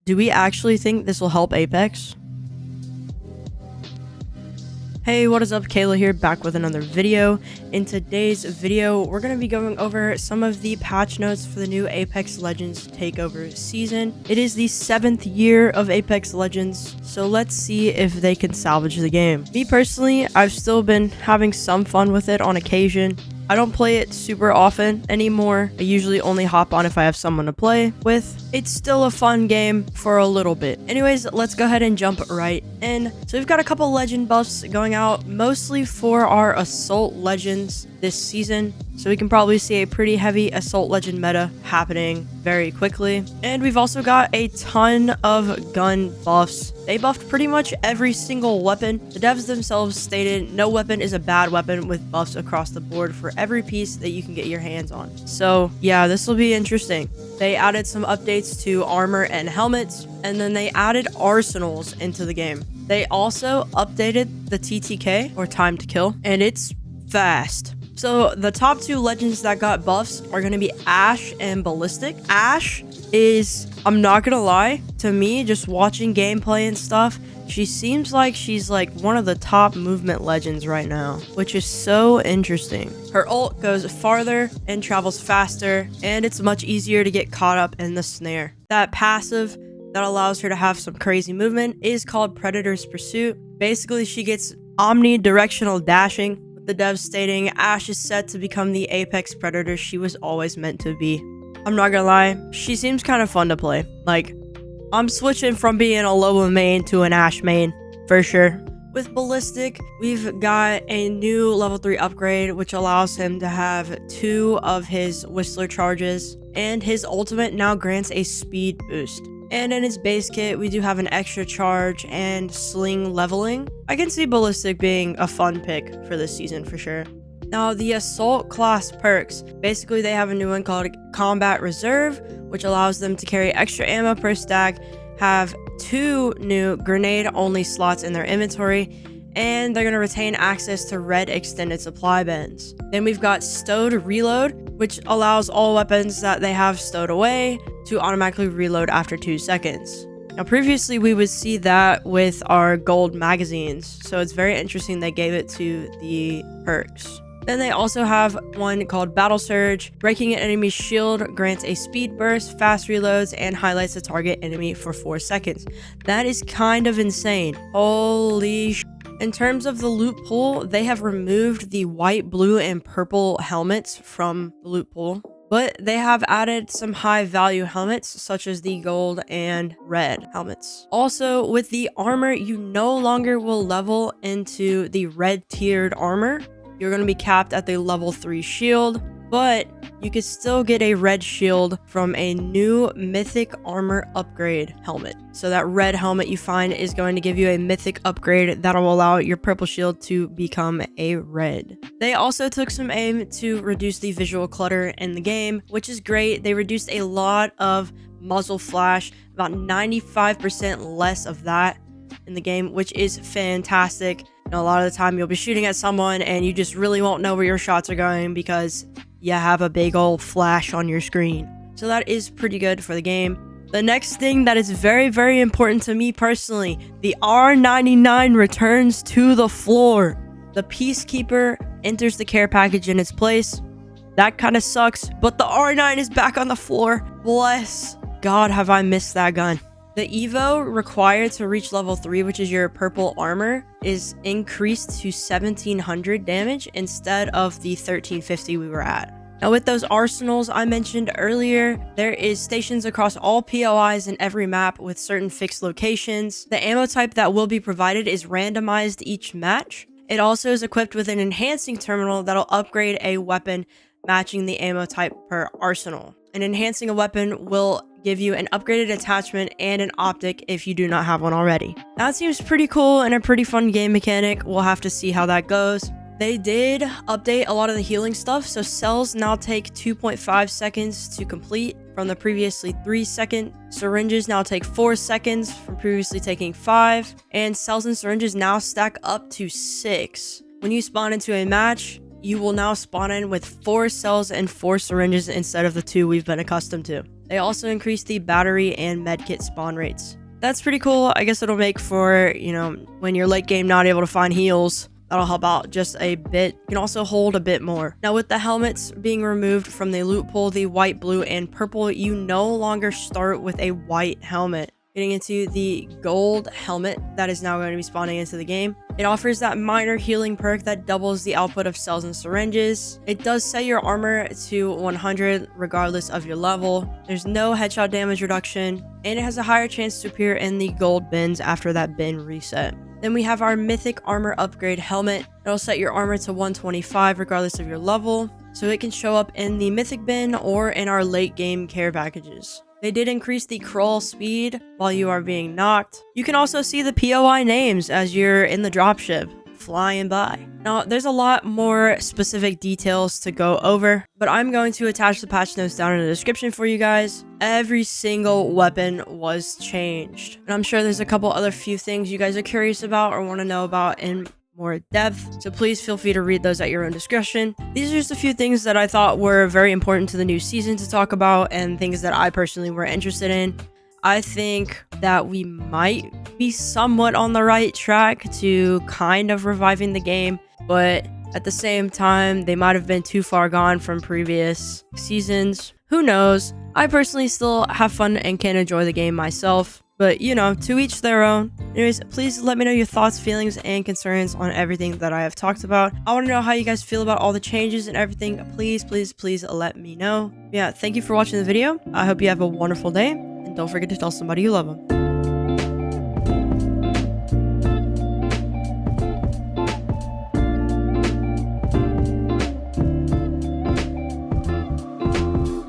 Do we actually think this will help Apex? Hey, what is up? Kayla here, back with another video. In today's video, we're going to be going over some of the patch notes for the new Apex Legends Takeover season. It is the 7th year of Apex Legends, so let's see if they can salvage the game. Me personally, I've still been having some fun with it on occasion. I don't play it super often anymore. I usually only hop on if I have someone to play with. It's still a fun game for a little bit. Anyways, let's go ahead and jump right in. So we've got a couple legend buffs going out, mostly for our assault legends this season. So we can probably see a pretty heavy assault legend meta happening very quickly. And we've also got a ton of gun buffs. They buffed pretty much every single weapon. The devs themselves stated no weapon is a bad weapon, with buffs across the board for every piece that you can get your hands on. So yeah, this will be interesting. They added some updates to armor and helmets, and then they added arsenals into the game. They also updated the TTK, or time to kill, and it's fast. So the top two legends that got buffs are going to be Ash and Ballistic. Ash is, I'm not going to lie, to me, just watching gameplay and stuff, she seems like she's like one of the top movement legends right now, which is so interesting. Her ult goes farther and travels faster, and it's much easier to get caught up in the snare. That passive that allows her to have some crazy movement is called Predator's Pursuit. Basically, she gets omnidirectional dashing, with the devs stating Ash is set to become the Apex Predator she was always meant to be. I'm not gonna lie, she seems kind of fun to play. Like, I'm switching from being a Loba main to an Ash main, for sure. With Ballistic, we've got a new level 3 upgrade, which allows him to have 2 of his Whistler charges, and his ultimate now grants a speed boost. And in his base kit, we do have an extra charge and sling leveling. I can see Ballistic being a fun pick for this season for sure. Now, the Assault class perks, basically they have a new one called Combat Reserve, which allows them to carry extra ammo per stack, have 2 new grenade-only slots in their inventory, and they're going to retain access to red extended supply bins. Then we've got Stowed Reload, which allows all weapons that they have stowed away to automatically reload after 2 seconds. Now, previously we would see that with our gold magazines, so it's very interesting they gave it to the perks. Then they also have one called Battle Surge. Breaking an enemy's shield grants a speed burst, fast reloads, and highlights the target enemy for 4 seconds. That is kind of insane. Holy sh**. In terms of the loot pool, they have removed the white, blue, and purple helmets from the loot pool, but they have added some high value helmets such as the gold and red helmets. Also, with the armor, you no longer will level into the red tiered armor. You're going to be capped at the level 3 shield, but you can still get a red shield from a new mythic armor upgrade helmet. So that red helmet you find is going to give you a mythic upgrade that will allow your purple shield to become a red. They also took some aim to reduce the visual clutter in the game, which is great. They reduced a lot of muzzle flash, about 95% less of that in the game, which is fantastic. You know, a lot of the time you'll be shooting at someone and you just really won't know where your shots are going because you have a big old flash on your screen. So that is pretty good for the game. The next thing that is very, very important to me personally, the R99 returns to the floor. The Peacekeeper enters the care package in its place. That kind of sucks, but the R9 is back on the floor. Bless God, have I missed that gun. The Evo required to reach level 3, which is your purple armor, is increased to 1700 damage instead of the 1350 we were at. Now, with those arsenals I mentioned earlier, there is stations across all POIs in every map with certain fixed locations. The ammo type that will be provided is randomized each match. It also is equipped with an enhancing terminal that'll upgrade a weapon matching the ammo type per arsenal. And enhancing a weapon will give you an upgraded attachment and an optic if you do not have one already. That seems pretty cool and a pretty fun game mechanic. We'll have to see how that goes. They did update a lot of the healing stuff, so cells now take 2.5 seconds to complete from the previously 3-second. Syringes now take 4 seconds from previously taking 5, and cells and syringes now stack up to 6. When you spawn into a match, you will now spawn in with 4 cells and 4 syringes instead of the 2 we've been accustomed to. They also increased the battery and medkit spawn rates. That's pretty cool. I guess it'll make for, when you're late game not able to find heals, that'll help out just a bit. You can also hold a bit more. Now with the helmets being removed from the loot pool, the white, blue, and purple, you no longer start with a white helmet. Getting into the gold helmet that is now going to be spawning into the game. It offers that minor healing perk that doubles the output of cells and syringes. It does set your armor to 100 regardless of your level. There's no headshot damage reduction, and it has a higher chance to appear in the gold bins after that bin reset. Then we have our mythic armor upgrade helmet. It'll set your armor to 125 regardless of your level, so it can show up in the mythic bin or in our late game care packages. They did increase the crawl speed while you are being knocked. You can also see the POI names as you're in the dropship, flying by. Now, there's a lot more specific details to go over, but I'm going to attach the patch notes down in the description for you guys. Every single weapon was changed. And I'm sure there's a couple other few things you guys are curious about or want to know about in more depth, so please feel free to read those at your own discretion. These are just a few things that I thought were very important to the new season to talk about and things that I personally were interested in. I think that we might be somewhat on the right track to kind of reviving the game, but at the same time, they might have been too far gone from previous seasons. Who knows? I personally still have fun and can enjoy the game myself. But, to each their own. Anyways, please let me know your thoughts, feelings, and concerns on everything that I have talked about. I want to know how you guys feel about all the changes and everything. Please, please, please let me know. Yeah, thank you for watching the video. I hope you have a wonderful day. And don't forget to tell somebody you love them.